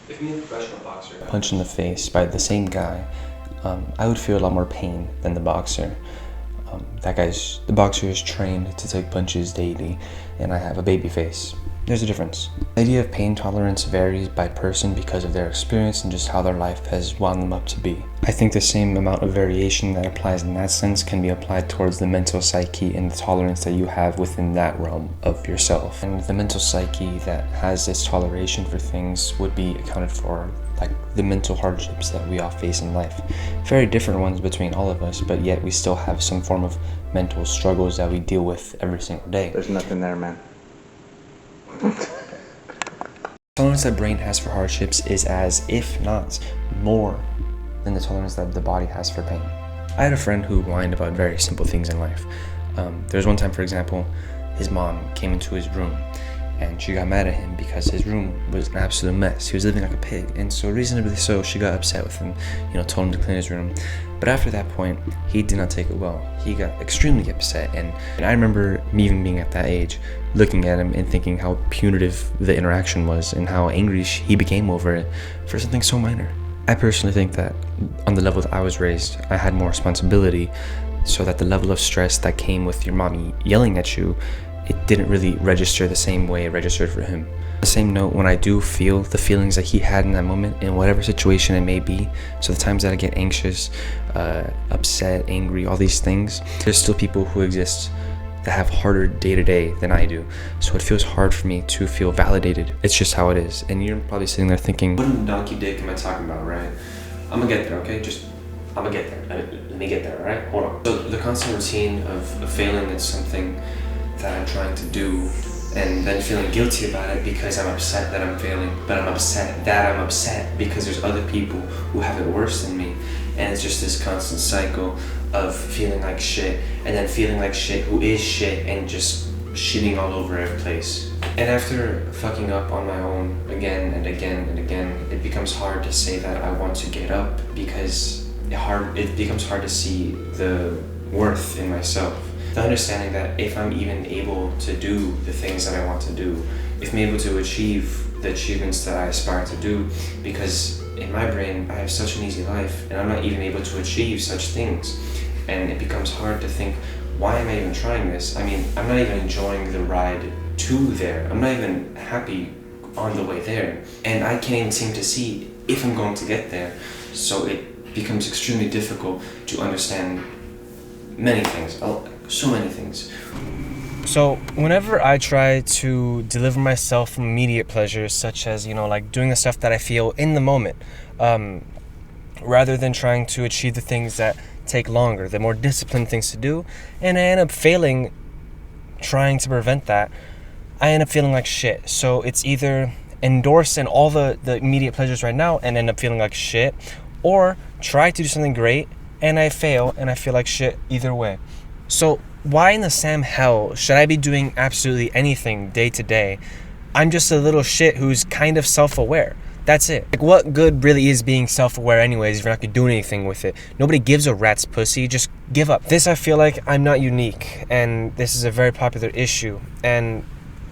If me, a professional boxer, got punched in the face by the same guy, I would feel a lot more pain than the boxer. The boxer is trained to take punches daily, and I have a baby face. There's a difference. The idea of pain tolerance varies by person because of their experience and just how their life has wound them up to be. I think the same amount of variation that applies in that sense can be applied towards the mental psyche and the tolerance that you have within that realm of yourself. And the mental psyche that has this toleration for things would be accounted for like the mental hardships that we all face in life. Very different ones between all of us, but yet we still have some form of mental struggles that we deal with every single day. There's nothing there, man. Tolerance that brain has for hardships is as, if not more, than the tolerance that the body has for pain. I had a friend who whined about very simple things in life. There was one time, for example, his mom came into his room and she got mad at him because his room was an absolute mess. He was living like a pig, and so reasonably so, she got upset with him, told him to clean his room. But after that point, he did not take it well. He got extremely upset, and I remember me even being at that age, looking at him and thinking how punitive the interaction was and how angry he became over it for something so minor. I personally think that on the level that I was raised, I had more responsibility, so that the level of stress that came with your mommy yelling at you, it didn't really register the same way it registered for him. On the same note, when I do feel the feelings that he had in that moment, in whatever situation it may be, so the times that I get anxious, upset, angry, all these things, there's still people who exist that have harder day-to-day than I do. So it feels hard for me to feel validated. It's just how it is. And you're probably sitting there thinking, what in the donkey dick am I talking about, right? I'm gonna get there, okay? I'm gonna get there. Let me get there, all right? Hold on. So the constant routine of failing at something that I'm trying to do, and then feeling guilty about it because I'm upset that I'm failing, but I'm upset because there's other people who have it worse than me. And it's just this constant cycle of feeling like shit, and then feeling like shit who is shit, and just shitting all over every place. And after fucking up on my own again and again and again, it becomes hard to say that I want to get up because it becomes hard to see the worth in myself. The understanding that if I'm even able to do the things that I want to do, if I'm able to achieve the achievements that I aspire to do, because in my brain I have such an easy life and I'm not even able to achieve such things, and it becomes hard to think, why am I even trying this? I mean, I'm not even enjoying the ride to there. I'm not even happy on the way there, and I can't even seem to see if I'm going to get there. So it becomes extremely difficult to understand many things. So many things. So whenever I try to deliver myself from immediate pleasures, such as, like doing the stuff that I feel in the moment, rather than trying to achieve the things that take longer, the more disciplined things to do, and I end up failing trying to prevent that, I end up feeling like shit. So it's either endorse in all the immediate pleasures right now and end up feeling like shit, or try to do something great and I fail and I feel like shit either way. So why in the Sam hell should I be doing absolutely anything day to day? I'm just a little shit who's kind of self-aware. That's it. Like, what good really is being self-aware anyways if you're not gonna do anything with it? Nobody gives a rat's pussy, just give up. This, I feel like I'm not unique, and this is a very popular issue, and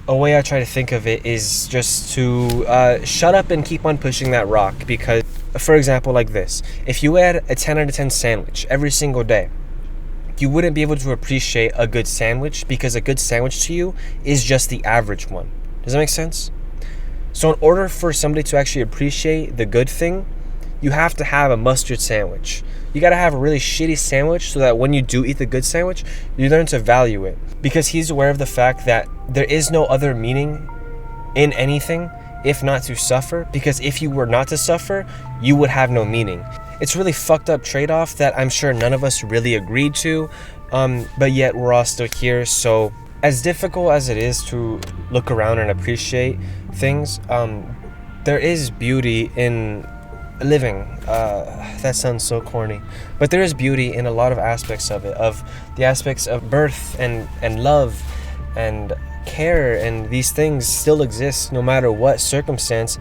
a way I try to think of it is just to shut up and keep on pushing that rock. Because, for example, like this, if you had a 10 out of 10 sandwich every single day, you wouldn't be able to appreciate a good sandwich, because a good sandwich to you is just the average one. Does that make sense? So in order for somebody to actually appreciate the good thing, you have to have a mustard sandwich. You gotta have a really shitty sandwich so that when you do eat the good sandwich, you learn to value it. Because he's aware of the fact that there is no other meaning in anything if not to suffer, because if you were not to suffer, you would have no meaning. It's really fucked up trade-off that I'm sure none of us really agreed to, but yet we're all still here. So as difficult as it is to look around and appreciate things, there is beauty in living. That sounds so corny, but there is beauty in a lot of aspects of it, of the aspects of birth and love and care, and these things still exist no matter what circumstance.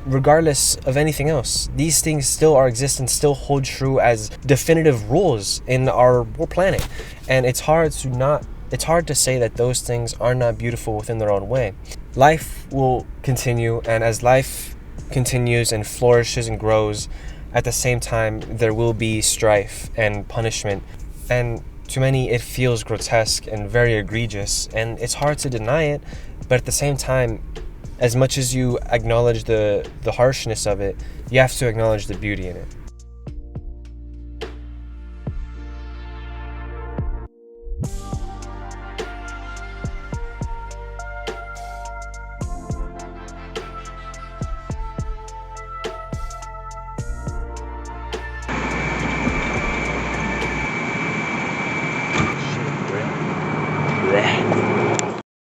Regardless of anything else, these things still exist and still hold true as definitive rules in our planet. And it's hard to say that those things are not beautiful within their own way. Life will continue, and as life continues and flourishes and grows, at the same time there will be strife and punishment. And to many it feels grotesque and very egregious, and it's hard to deny it, but at the same time, as much as you acknowledge the harshness of it, you have to acknowledge the beauty in it.